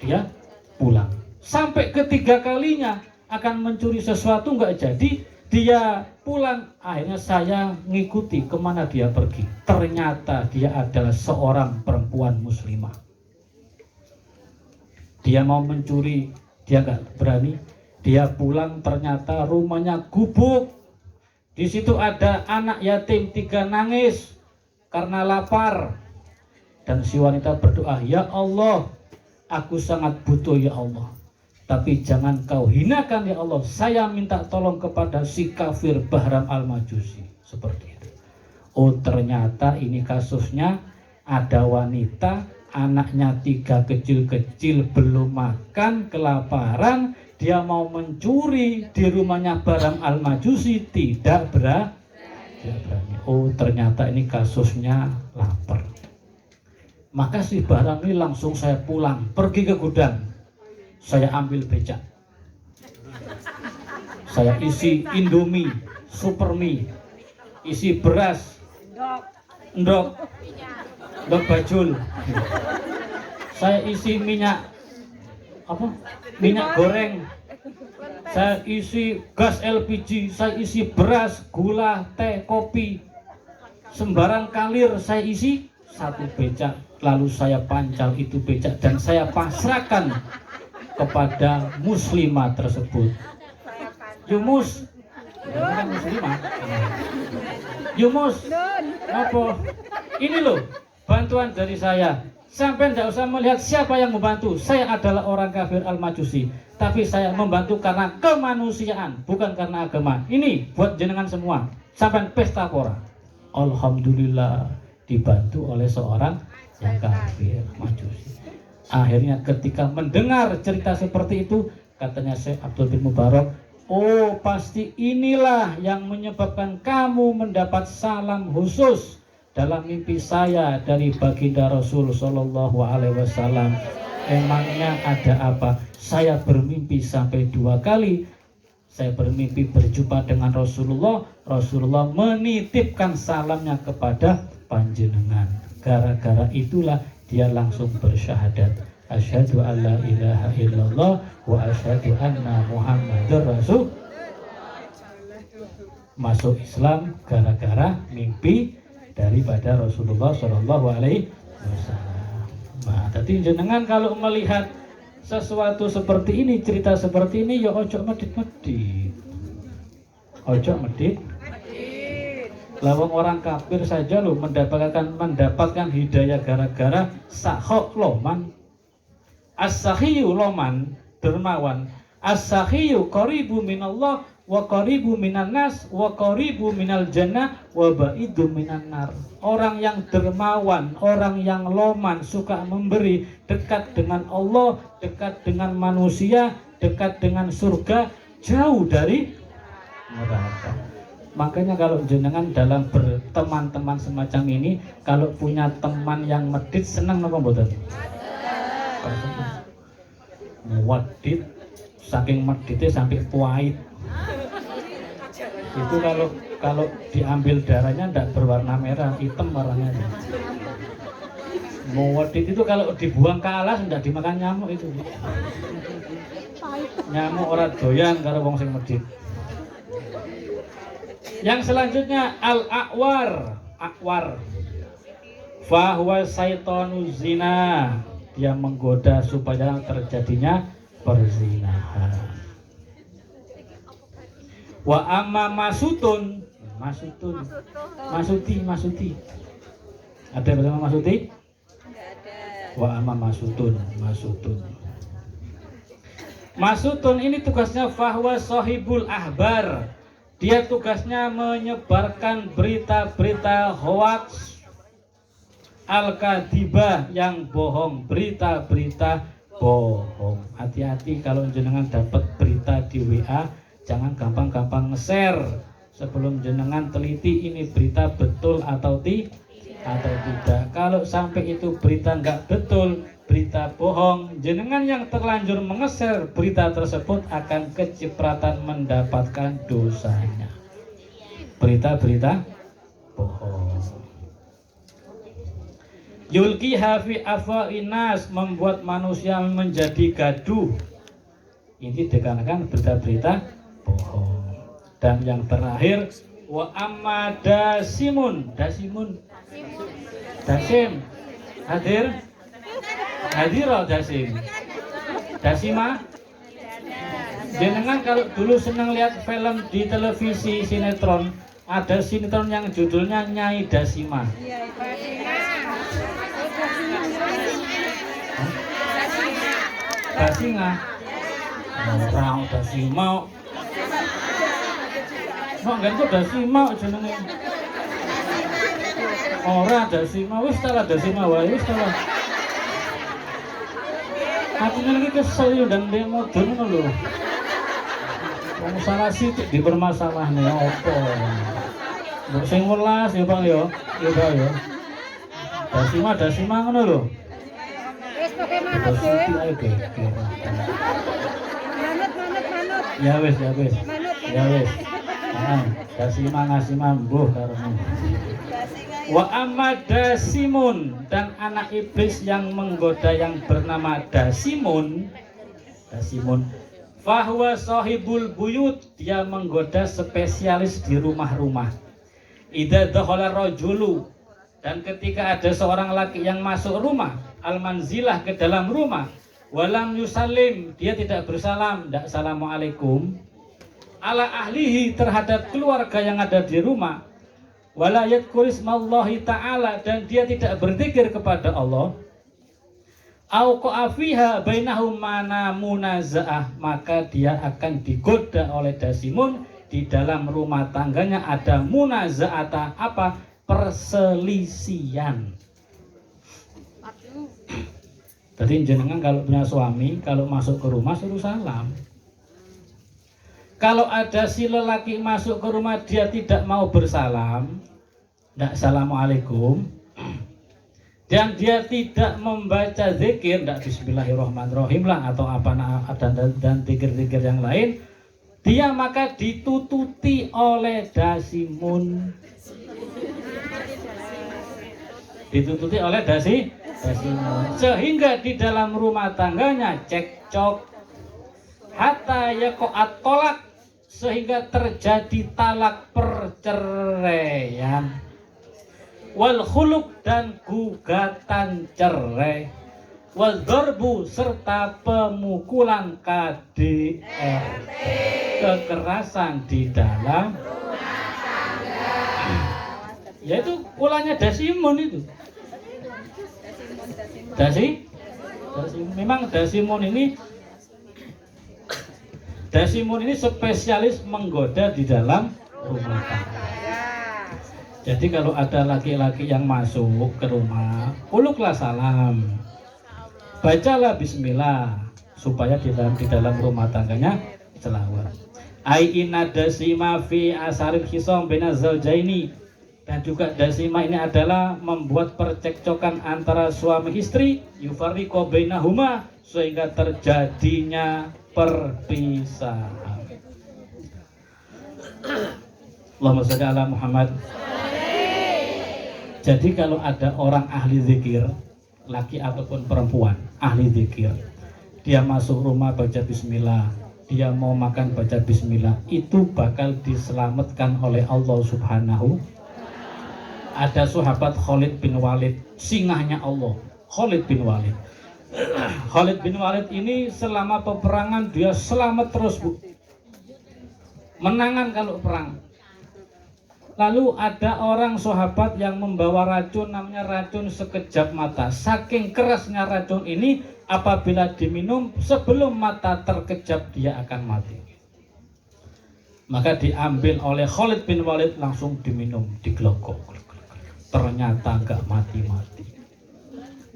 dia pulang. Sampai ketiga kalinya akan mencuri sesuatu nggak jadi, dia pulang. Akhirnya saya ngikuti kemana dia pergi. Ternyata dia adalah seorang perempuan muslimah. Dia mau mencuri, dia nggak berani. Dia pulang, ternyata rumahnya gubuk. Di situ ada anak yatim 3 nangis karena lapar. Dan si wanita berdoa, ya Allah, aku sangat butuh ya Allah. Tapi jangan kau hinakan ya Allah. Saya minta tolong kepada si kafir Bahram Al-Majusi. Seperti itu. Oh ternyata ini kasusnya ada wanita, anaknya 3 kecil-kecil belum makan, kelaparan. Dia mau mencuri di rumahnya Bahram Al-Majusi, tidak berani. Oh ternyata ini kasusnya lapar. Maka si Bahram ini langsung saya pulang, pergi ke gudang. Saya ambil becak, saya isi Indomie, Supermie, isi beras, endok bajul, saya isi minyak goreng, saya isi gas LPG, saya isi beras, gula, teh, kopi, sembarang kalir saya isi 1 becak. Lalu saya pancal itu becak dan saya pasrahkan kepada muslimah tersebut. Yumus, bukan muslimah. Yumus, apa? Ini loh bantuan dari saya. Sampai tidak usah melihat siapa yang membantu. Saya adalah orang kafir Al-Majusi, tapi saya membantu karena kemanusiaan, bukan karena agama. Ini buat jenengan semua. Sampai pesta pora. Alhamdulillah dibantu oleh seorang yang kafir Majusi. Akhirnya ketika mendengar cerita seperti itu, katanya Syekh Abdul bin Mubarak, oh pasti inilah yang menyebabkan kamu mendapat salam khusus dalam mimpi saya dari baginda Rasul Shallallahu Alaihi Wasallam. Emangnya ada apa? Saya bermimpi sampai 2 kali. Saya bermimpi berjumpa dengan Rasulullah. Rasulullah menitipkan salamnya kepada panjenengan. Gara-gara itulah dia langsung bersyahadat. Asyhadu an la ilaha illallah wa asyhadu anna Muhammadar Rasul. Masuk Islam gara-gara mimpi daripada Rasulullah Shallallahu Alaihi Wasallam. Nah, tadi jenengan kalau melihat sesuatu seperti ini, cerita seperti ini, ya ojo medit-medit, ojo medit. Lawang orang kafir saja loh mendapatkan hidayah gara-gara sahok loman. As-sahiyu loman dermawan. As-sahiyu qaribu minallah wa qaribu minan nas wa qaribu minal jannah wa ba'idu minan nar. Orang yang dermawan, orang yang loman, suka memberi, dekat dengan Allah, dekat dengan manusia, dekat dengan surga, jauh dari neraka. Makanya kalau jenengan dalam berteman-teman semacam ini, kalau punya teman yang medit, senang apa mboten? Medit, saking meditnya sampai puait. Itu kalau diambil darahnya tidak berwarna merah, hitam warnanya. Medit itu kalau dibuang ke alas tidak dimakan nyamuk itu. Nyamuk ora doyan karo wong sing medit. Yang selanjutnya al-a'war. Fahuwa syaitanu zina. Dia menggoda supaya terjadinya perzinahan. Wa amma masuti. Ada yang bernama masuti? Wa amma masutun. Masutun ini tugasnya fahuwa sahibul ahbar. Dia tugasnya menyebarkan berita-berita hoax, al-kadhibah yang bohong, berita-berita bohong. Hati-hati kalau jenengan dapat berita di WA, jangan gampang-gampang nge-share sebelum jenengan teliti ini berita betul atau tidak. Kalau sampai itu berita nggak betul, berita bohong, jenengan yang terlanjur mengeser berita tersebut akan kecipratan mendapatkan dosanya. Berita-berita bohong. Yulki hafi afainas, membuat manusia menjadi gaduh. Ini dikarenakan berita-berita bohong. Dan yang terakhir wa amma dasim hadir dasima. Jenengan kalau dulu senang lihat film di televisi sinetron, ada sinetron yang judulnya Nyai Dasima. Dasinga. Orang Dasima. Mau ganti Dasima jenenge. Ora Dasima, wis tala Dasima wae wis tala. Aku ini kesel yo dan demo ngono lho. Wong salah sithik dipermasalahne opo. Mbok sing welas ya Bang yo. Ya Bang yo. Dasima ngono lho. Wis pakai manut sih. Manut. Ya wis. Manut. Dasima ngasima mbuh karemu. Wa amma dasimun, dan anak iblis yang menggoda yang bernama Dasimun. Fahuwa sahibul buyut, dia menggoda spesialis di rumah-rumah. Idza dakhala rajulu, dan ketika ada seorang laki yang masuk rumah, al-manzilah, ke dalam rumah, walam yusallim, dia tidak bersalam, tidak assalamualaikum, ala ahlihi, terhadap keluarga yang ada di rumah, wala yadhkur ismallahi ta'ala, dan dia tidak berzikir kepada Allah, au qafiha bainahum mana munazaah, maka dia akan digoda oleh Dasimun. Di dalam rumah tangganya ada munazaata, apa? Perselisihan. Jadi jenengan kalau punya suami, kalau masuk ke rumah suruh salam. Kalau ada si lelaki masuk ke rumah dia tidak mau bersalam, tidak assalamualaikum, dan dia tidak membaca zikir, tidak bismillahirrahmanirrahim lah atau apa dan zikir-zikir yang lain, dia maka ditututi oleh Dasimun. Ditututi oleh Dasimun. Sehingga di dalam rumah tangganya cekcok, hatta yaqa'at tolak, sehingga terjadi talak perceraian, wal khuluk dan gugatan cerai, wal darbu serta pemukulan KDRT, kekerasan di dalam yaitu ulahnya Dasimun itu. Memang Dasimun ini spesialis menggoda di dalam rumah tangga. Jadi kalau ada laki-laki yang masuk ke rumah, uluklah salam, bacalah bismillah supaya di dalam rumah tangganya selawat. Ai inna dasima fi asaril khisam bainaz zaujaini, dan juga dasima ini adalah membuat percekcokan antara suami istri, yufarriqu bainahuma, sehingga terjadinya perpisahan. Allahumma shalli ala Muhammad. Jadi kalau ada orang ahli zikir, laki ataupun perempuan ahli zikir, dia masuk rumah baca bismillah, dia mau makan baca bismillah, itu bakal diselamatkan oleh Allah Subhanahu. Ada sahabat Khalid bin Walid, singahnya Allah, Khalid bin Walid. Khalid bin Walid ini selama peperangan dia selamat terus, Bu. Menangan kalau perang. Lalu ada orang sahabat yang membawa racun, namanya racun sekejap mata. Saking kerasnya racun ini, apabila diminum sebelum mata terkejap dia akan mati. Maka diambil oleh Khalid bin Walid, langsung diminum, digelogok. Ternyata enggak mati-mati.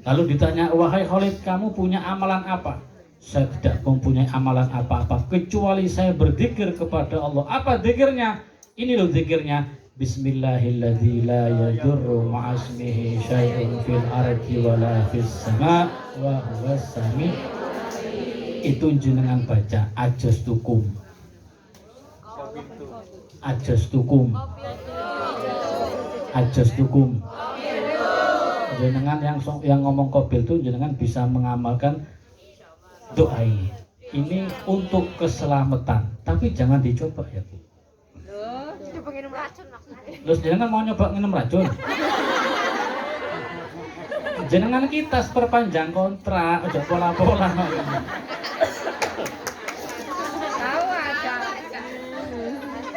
Lalu ditanya, wahai Khalid, kamu punya amalan apa? Saya tidak mempunyai amalan apa-apa kecuali saya berzikir kepada Allah. Apa zikirnya? Ini loh zikirnya. Bismillahilladzi la yadurru ma'asmihi syai'un fil ardi wala fis sama' wa huwas sami'. Itu jenengan baca ajastukum. Ajastukum. Ajastukum. Jenengan yang ngomong kobil itu jenengan bisa mengamalkan doa ini. Ini untuk keselamatan, tapi jangan dicoba ya, Bu. Coba minum racun maksudnya. Terus jenengan mau nyoba minum racun? Jenengan kita perpanjang kontrak, udah pola-pola. Tahu aja.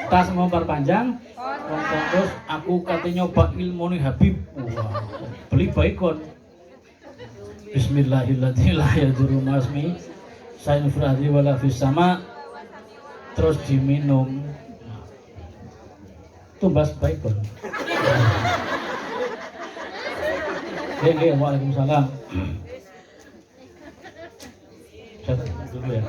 Tas mau perpanjang, terus aku katanya nyoba ilmu nih Habib. Wah, beli baikon. Bismillahirrahmanirrahim. La yadurru ma'asmi syai'un fil ardi wala fis sama'. Terus diminum. Tumbas baikon. Oke, waalaikumsalam. Saya dulu ya.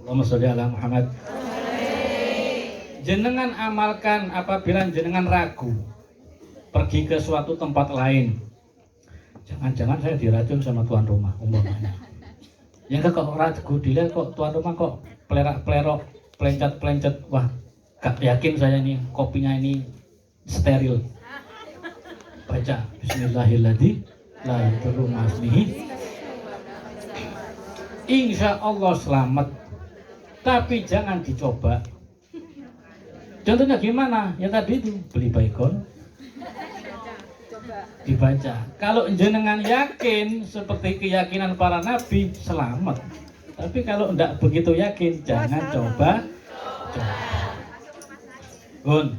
Allahumma sholli ala Muhammad. Jenengan amalkan apabila jenengan ragu pergi ke suatu tempat lain. Jangan-jangan saya diracun sama tuan rumah umpamanya. Yang kok ragu dilihat kok tuan rumah kok pelerak-pelerok, pelencet-pelencet. Wah, gak yakin saya nih kopinya ini steril. Baca Bismillahirrahmanirrahim. La yadurru ma'asmihi. Insya Allah selamat. Tapi jangan dicoba. Contohnya gimana? Ya tadi itu beli baikon, dibaca. Kalau jenengan yakin seperti keyakinan para nabi, selamat. Tapi kalau tidak begitu yakin, jangan coba. Gun,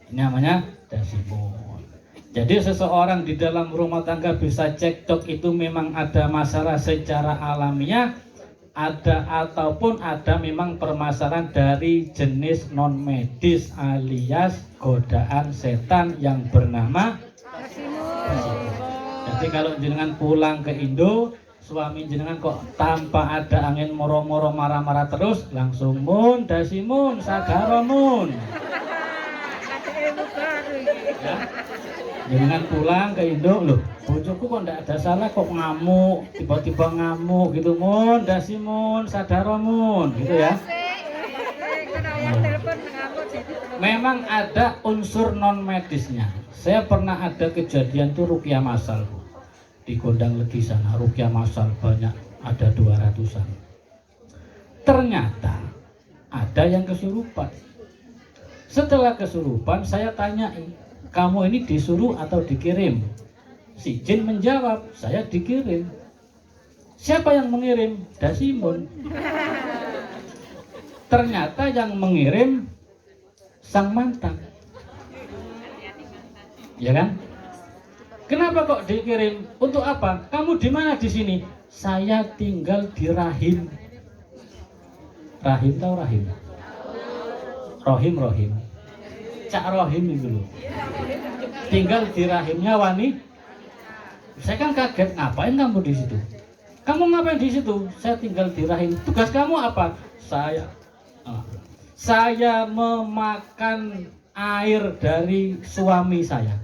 ini namanya dasimun. Jadi seseorang di dalam rumah tangga bisa cekcok itu memang ada masalah secara alamiah, ada ataupun ada memang permasalahan dari jenis non medis alias godaan setan yang bernama dasimun. Jadi kalau jenengan pulang ke Indo, suami jenengan kok tanpa ada angin moro-moro marah-marah terus, langsung mun dasimun sadaromun. Ya. Jenengan pulang ke Indo, loh bojoku kok ndak ada salah kok ngamuk, tiba-tiba ngamuk gitu, mun dasimun sadaromun gitu ya. Memang ada unsur non medisnya. Saya pernah ada kejadian tuh ruqyah masal di Gondang Legi sana, ruqyah masal banyak, ada 200-an. Ternyata ada yang kesurupan. Setelah kesurupan saya tanyai, kamu ini disuruh atau dikirim? Si jin menjawab, saya dikirim. Siapa yang mengirim? Dasimun. Ternyata yang mengirim sang mantan. Ya kan? Kenapa kok dikirim? Untuk apa? Kamu di mana di sini? Saya tinggal di rahim. Rahim tahu rahim? Rohim. Cak rohim itu loh. Tinggal di rahimnya wanita. Saya kan kaget, ngapain kamu di situ? Kamu ngapain di situ? Saya tinggal di rahim. Tugas kamu apa? Saya memakan air dari suami saya.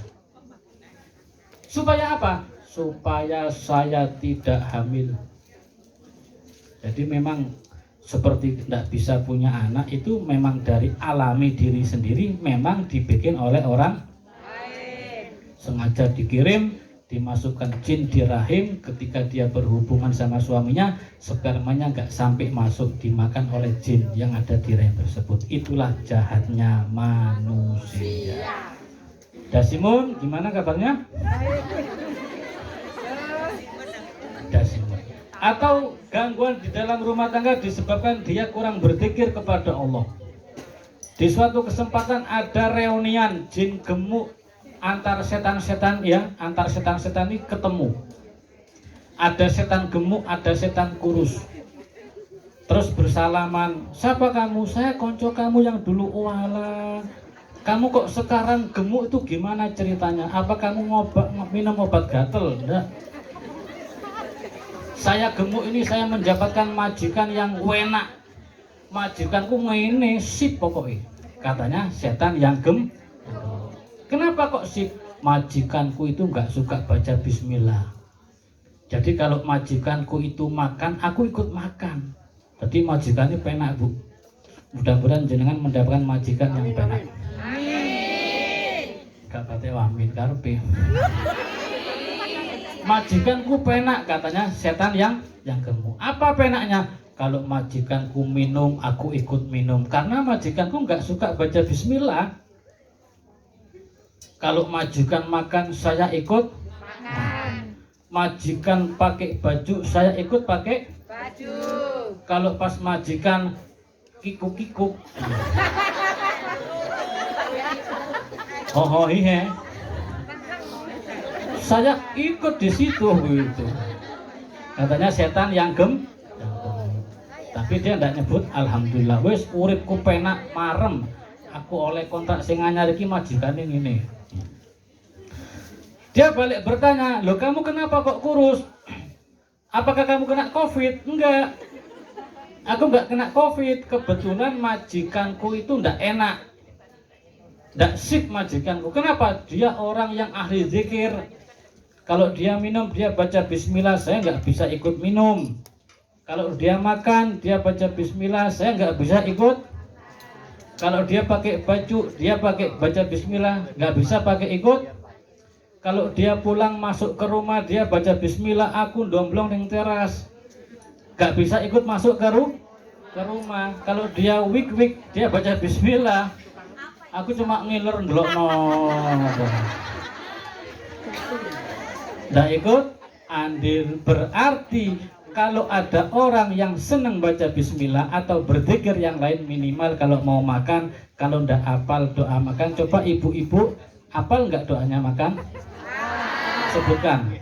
Supaya apa? Supaya saya tidak hamil. Jadi memang seperti tidak bisa punya anak itu memang dari alami diri sendiri, memang dibikin oleh orang lain. Sengaja dikirim, dimasukkan jin di rahim, ketika dia berhubungan sama suaminya, spermanya nggak sampai masuk, dimakan oleh jin yang ada di rahim tersebut. Itulah jahatnya manusia. Dasimun, gimana kabarnya? Dasimun. Atau gangguan di dalam rumah tangga disebabkan dia kurang berzikir kepada Allah. Di suatu kesempatan ada reunian jin gemuk antar setan-setan, ya, antar setan-setan ini ketemu. Ada setan gemuk, ada setan kurus. Terus bersalaman, siapa kamu? Saya konco kamu yang dulu. Walah, kamu kok sekarang gemuk, itu gimana ceritanya? Apa kamu minum obat gatel? Enggak. Saya gemuk ini saya mendapatkan majikan yang enak. Majikanku ngene sip pokoknya. Katanya setan yang gemuk. Kenapa kok sip? Majikanku itu nggak suka baca bismillah. Jadi kalau majikanku itu makan, aku ikut makan. Jadi majikannya penak, Bu. Mudah-mudahan jenengan mendapatkan majikan yang penak. Amin. Gak pate wamin karpe. Majikanku penak, katanya setan yang gemuk. Apa penaknya? Kalau majikanku minum, aku ikut minum. Karena majikanku nggak suka baca bismillah. Kalau majikan makan, saya ikut makan. Majikan pakai baju, saya ikut pakai baju. Kalau pas majikan kikuk-kikuk, oh iya, saya ikut di situ gitu. Katanya setan yang gemuk. Tapi dia tidak nyebut alhamdulillah wis uripku penak marem. Aku oleh kontrak sing anyar iki majikane ngene. Dia balik bertanya, "Loh kamu kenapa kok kurus? Apakah kamu kena Covid?" Enggak. Aku enggak kena Covid, kebetulan majikanku itu enggak enak. Enggak sip majikanku. Kenapa? Dia orang yang ahli zikir. Kalau dia minum, dia baca bismillah, saya nggak bisa ikut minum. Kalau dia makan, dia baca bismillah, saya nggak bisa ikut. Kalau dia pakai baju, dia baca bismillah, nggak bisa pakai ikut. Kalau dia pulang masuk ke rumah, dia baca bismillah, aku domblong di teras, nggak bisa ikut masuk ke rumah. Kalau dia wik, dia baca bismillah, aku cuma ngiler ndelokno. Nggak ikut andil. Berarti kalau ada orang yang senang baca bismillah atau berzikir yang lain, minimal kalau mau makan, kalau ndak hafal doa makan, coba ibu-ibu hafal nggak doanya makan? Sebutkan.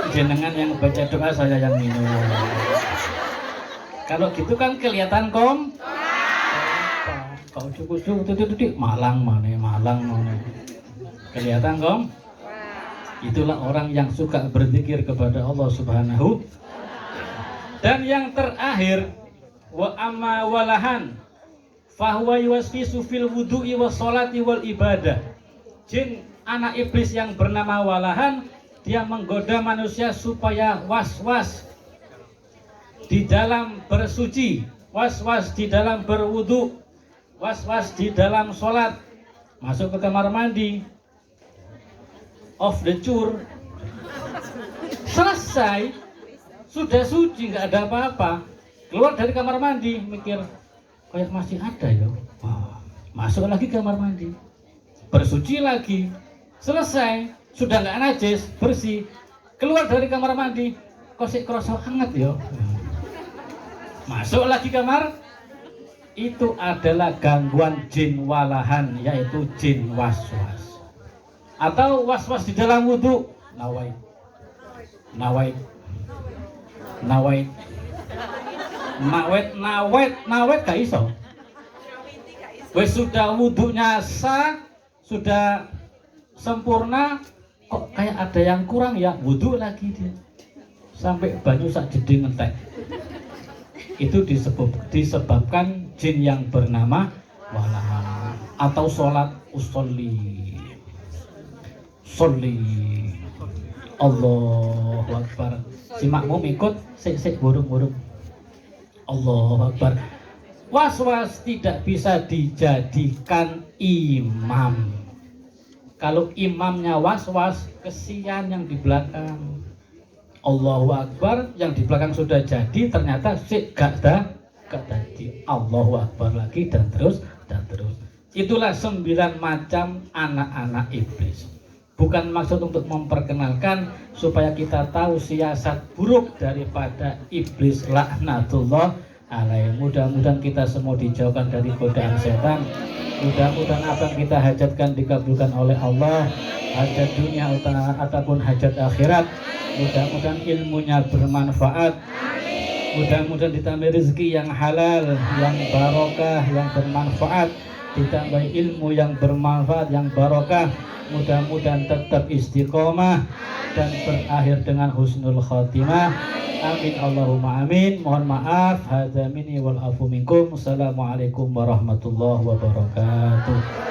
Jenengan yang baca doa, saya yang minum. Kalau gitu kan kelihatan kau cukup tuh malang mana. Kelihatan Itulah orang yang suka berzikir kepada Allah Subhanahu. Dan yang terakhir, Wa amma walahan fahuwa yuwaswisu fil wudu'i was sholati wal ibadah. Jin anak iblis yang bernama walahan, dia menggoda manusia supaya was-was di dalam bersuci, was-was di dalam berwudu, was-was di dalam sholat. Masuk ke kamar mandi, off the cure, selesai, sudah suci, nggak ada apa-apa. Keluar dari kamar mandi, mikir kayak masih ada ya. Masuk lagi ke kamar mandi, bersuci lagi, selesai, sudah nggak najis, bersih. Keluar dari kamar mandi, kok sih kerasa hangat ya. Masuk lagi kamar. Itu adalah gangguan jin walahan, yaitu jin waswas. Atau waswas di dalam wudhu. Nawait gak iso. Wes sudah wudhunya sah, sudah sempurna, kok kayak ada yang kurang ya, wudhu lagi dia. Sampai banyu sak jeding ngentek. Itu disebabkan jin yang bernama walahan. Atau sholat usolli Allahu Akbar. Si makmum ikut sik burung Allahu Akbar. Was-was tidak bisa dijadikan imam. Kalau imamnya was-was, kesian yang di belakang. Allahu Akbar, yang di belakang sudah jadi, ternyata gak tadi. Allahu Akbar lagi dan terus. Itulah 9 macam anak-anak iblis. Bukan maksud untuk memperkenalkan supaya kita tahu siasat buruk daripada iblis laknatullah alaih. Mudah-mudahan kita semua dijauhkan dari godaan setan. Mudah-mudahan apa yang kita hajatkan dikabulkan oleh Allah, hajat dunia ataupun hajat akhirat. Mudah-mudahan ilmunya bermanfaat. Mudah-mudahan ditambah rezeki yang halal, yang barokah, yang bermanfaat. Ditambah ilmu yang bermanfaat, yang barokah. Mudah-mudahan tetap istiqomah dan berakhir dengan husnul khatimah. Amin Allahumma amin. Mohon maaf. Hadza minni wal afu minkum. Assalamualaikum warahmatullahi wabarakatuh.